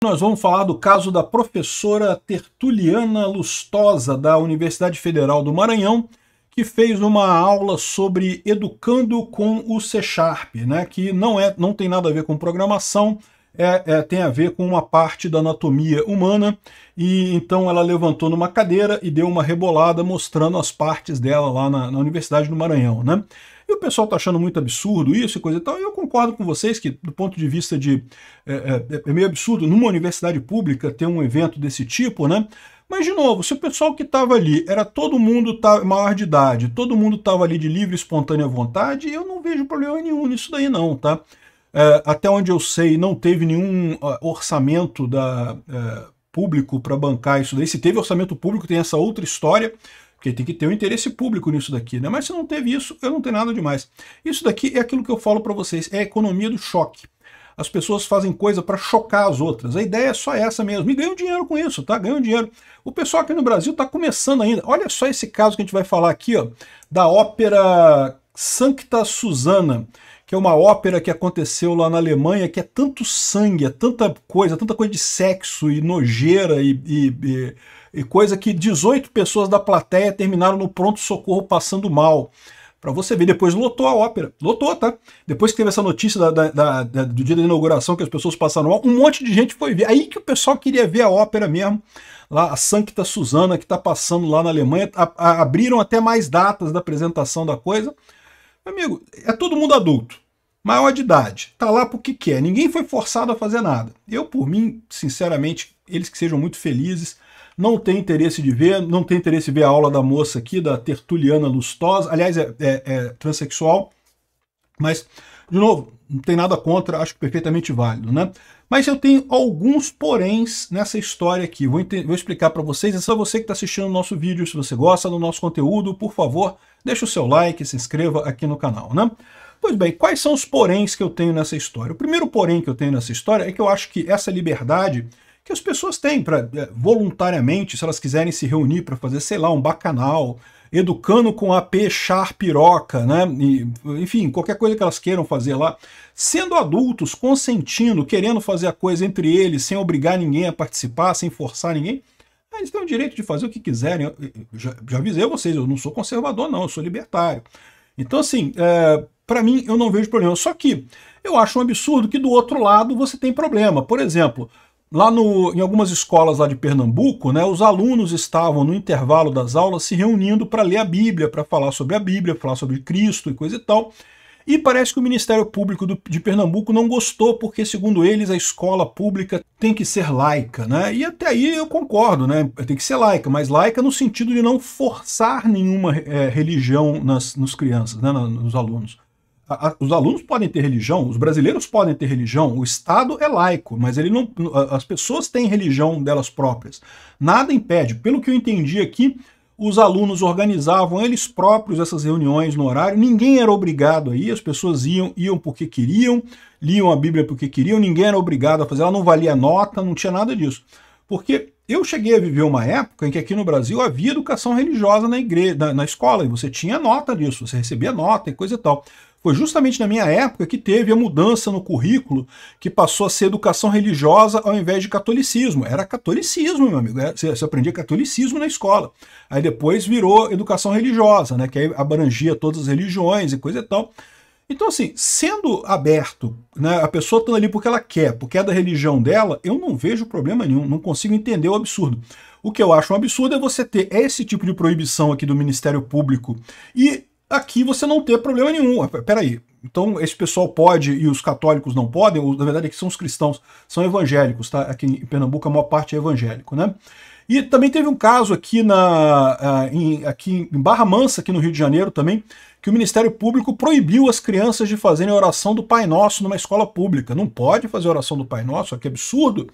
nós vamos falar do caso da professora Tertuliana Lustosa, da Universidade Federal do Maranhão, que fez uma aula sobre educando com o C#, né, que não tem nada a ver com programação, tem a ver com uma parte da anatomia humana, e então ela levantou numa cadeira e deu uma rebolada mostrando as partes dela lá na Universidade do Maranhão, né? E o pessoal está achando muito absurdo isso e coisa e tal, e eu concordo com vocês que, do ponto de vista de... É meio absurdo numa universidade pública ter um evento desse tipo, né? Mas, de novo, se o pessoal que estava ali era todo mundo maior de idade, todo mundo estava ali de livre e espontânea vontade, eu não vejo problema nenhum nisso daí não, tá? Até onde eu sei, não teve nenhum orçamento público para bancar isso daí. Se teve orçamento público, tem essa outra história, porque tem que ter um interesse público nisso daqui, né? Mas se não teve isso, eu não tenho nada demais. Isso daqui é aquilo que eu falo para vocês, é a economia do choque. As pessoas fazem coisa para chocar as outras. A ideia é só essa mesmo. E ganham dinheiro com isso, tá? Ganham dinheiro. O pessoal aqui no Brasil está começando ainda. Olha só esse caso que a gente vai falar aqui, ó, da ópera Sancta Susanna, que é uma ópera que aconteceu lá na Alemanha, que é tanto sangue, é tanta coisa de sexo e nojeira e coisa que 18 pessoas da plateia terminaram no pronto-socorro passando mal. Para você ver, depois lotou a ópera. Lotou, tá? Depois que teve essa notícia do dia da inauguração, que as pessoas passaram mal, um monte de gente foi ver. Aí que o pessoal queria ver a ópera mesmo, lá, a Sancta Susanna, que está passando lá na Alemanha. Abriram até mais datas da apresentação da coisa. Amigo, é todo mundo adulto, maior de idade, tá lá porque quer, ninguém foi forçado a fazer nada. Eu, por mim, sinceramente, eles que sejam muito felizes, não tem interesse de ver, não tem interesse em ver a aula da moça aqui, da Tertuliana Lustosa, aliás, é transexual, mas, de novo, não tem nada contra, acho perfeitamente válido, né? Mas eu tenho alguns poréns nessa história aqui, vou explicar para vocês, é só você que está assistindo o nosso vídeo, se você gosta do nosso conteúdo, por favor, deixa o seu like, se inscreva aqui no canal, né? Pois bem, quais são os poréns que eu tenho nessa história? O primeiro porém que eu tenho nessa história é que eu acho que essa liberdade que as pessoas têm para voluntariamente, se elas quiserem se reunir para fazer, sei lá, um bacanal, educando com a piroca, né? Enfim, qualquer coisa que elas queiram fazer lá, sendo adultos, consentindo, querendo fazer a coisa entre eles, sem obrigar ninguém a participar, sem forçar ninguém, eles têm o direito de fazer o que quiserem. Eu já avisei vocês, eu não sou conservador não, eu sou libertário. Então assim, para mim eu não vejo problema, só que eu acho um absurdo que do outro lado você tem problema. Por exemplo, lá em algumas escolas lá de Pernambuco, né, os alunos estavam no intervalo das aulas se reunindo para ler a Bíblia, para falar sobre a Bíblia, falar sobre Cristo e coisa e tal. E parece que o Ministério Público de Pernambuco não gostou, porque, segundo eles, a escola pública tem que ser laica, né? E até aí eu concordo, né? Tem que ser laica, mas laica no sentido de não forçar nenhuma religião nos crianças, né, nos alunos. Os alunos podem ter religião, os brasileiros podem ter religião, o Estado é laico, mas ele não, as pessoas têm religião delas próprias. Nada impede. Pelo que eu entendi aqui, os alunos organizavam eles próprios essas reuniões no horário, ninguém era obrigado a ir, as pessoas iam porque queriam, liam a Bíblia porque queriam, ninguém era obrigado a fazer, ela não valia nota, não tinha nada disso. Porque eu cheguei a viver uma época em que aqui no Brasil havia educação religiosa na igreja, na escola, e você tinha nota disso, você recebia nota e coisa e tal. Foi justamente na minha época que teve a mudança no currículo, que passou a ser educação religiosa ao invés de catolicismo. Era catolicismo, meu amigo. Você aprendia catolicismo na escola. Aí depois virou educação religiosa, né, que aí abrangia todas as religiões e coisa e tal. Então, assim, sendo aberto, né, a pessoa estando ali porque ela quer, porque é da religião dela, eu não vejo problema nenhum, não consigo entender o absurdo. O que eu acho um absurdo é você ter esse tipo de proibição aqui do Ministério Público e aqui você não ter problema nenhum. Peraí, então esse pessoal pode e os católicos não podem? Ou, na verdade, aqui são os cristãos, são evangélicos, tá? Aqui em Pernambuco a maior parte é evangélico, né? E também teve um caso aqui aqui em Barra Mansa, aqui no Rio de Janeiro também, que o Ministério Público proibiu as crianças de fazerem a oração do Pai Nosso numa escola pública. Não pode fazer a oração do Pai Nosso, que absurdo.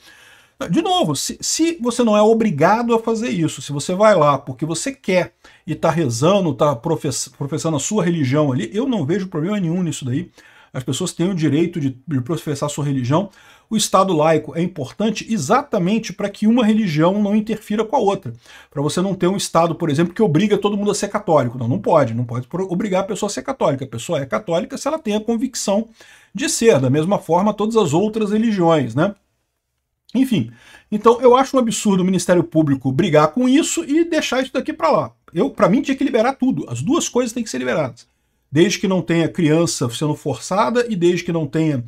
De novo, se você não é obrigado a fazer isso, se você vai lá porque você quer e está rezando, está professando a sua religião ali, eu não vejo problema nenhum nisso daí. As pessoas têm o direito de professar a sua religião. O Estado laico é importante exatamente para que uma religião não interfira com a outra. Para você não ter um Estado, por exemplo, que obriga todo mundo a ser católico. Não pode obrigar a pessoa a ser católica. A pessoa é católica se ela tem a convicção de ser. Da mesma forma, todas as outras religiões, né? Enfim, então eu acho um absurdo o Ministério Público brigar com isso e deixar isso daqui para lá. Para mim, tinha que liberar tudo. As duas coisas têm que ser liberadas. Desde que não tenha criança sendo forçada e desde que não tenha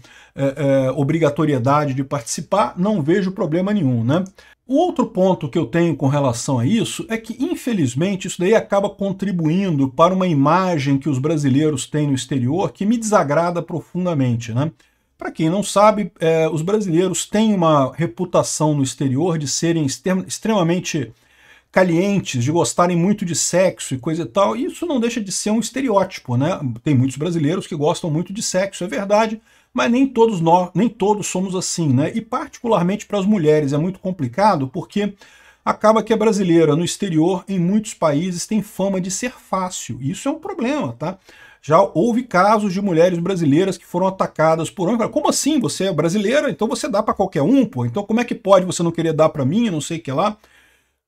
obrigatoriedade de participar, não vejo problema nenhum, né? O outro ponto que eu tenho com relação a isso é que, infelizmente, isso daí acaba contribuindo para uma imagem que os brasileiros têm no exterior que me desagrada profundamente, né? Para quem não sabe, os brasileiros têm uma reputação no exterior de serem extremamente calientes, de gostarem muito de sexo e coisa e tal, e isso não deixa de ser um estereótipo, né? Tem muitos brasileiros que gostam muito de sexo, é verdade, mas nem todos nós, nem todos somos assim, né? E particularmente para as mulheres é muito complicado, porque acaba que a brasileira no exterior, em muitos países, tem fama de ser fácil. Isso é um problema, tá? Já houve casos de mulheres brasileiras que foram atacadas por homens. Como assim? Você é brasileira, então você dá para qualquer um, pô? Então como é que pode você não querer dar para mim, não sei o que lá?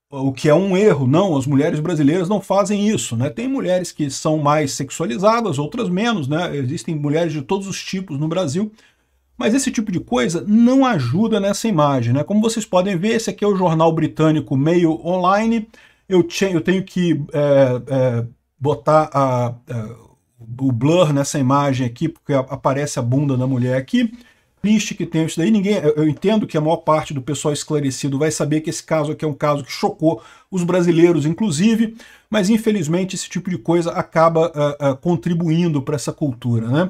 O que é um erro. Não, as mulheres brasileiras não fazem isso, né? Tem mulheres que são mais sexualizadas, outras menos, né? Existem mulheres de todos os tipos no Brasil, mas esse tipo de coisa não ajuda nessa imagem, né? Como vocês podem ver, esse aqui é o jornal britânico Mail Online. Eu tenho que botar o blur nessa imagem aqui, porque aparece a bunda da mulher aqui. Triste que tem isso daí. Eu entendo que a maior parte do pessoal esclarecido vai saber que esse caso aqui é um caso que chocou os brasileiros, inclusive, mas infelizmente esse tipo de coisa acaba contribuindo para essa cultura, né?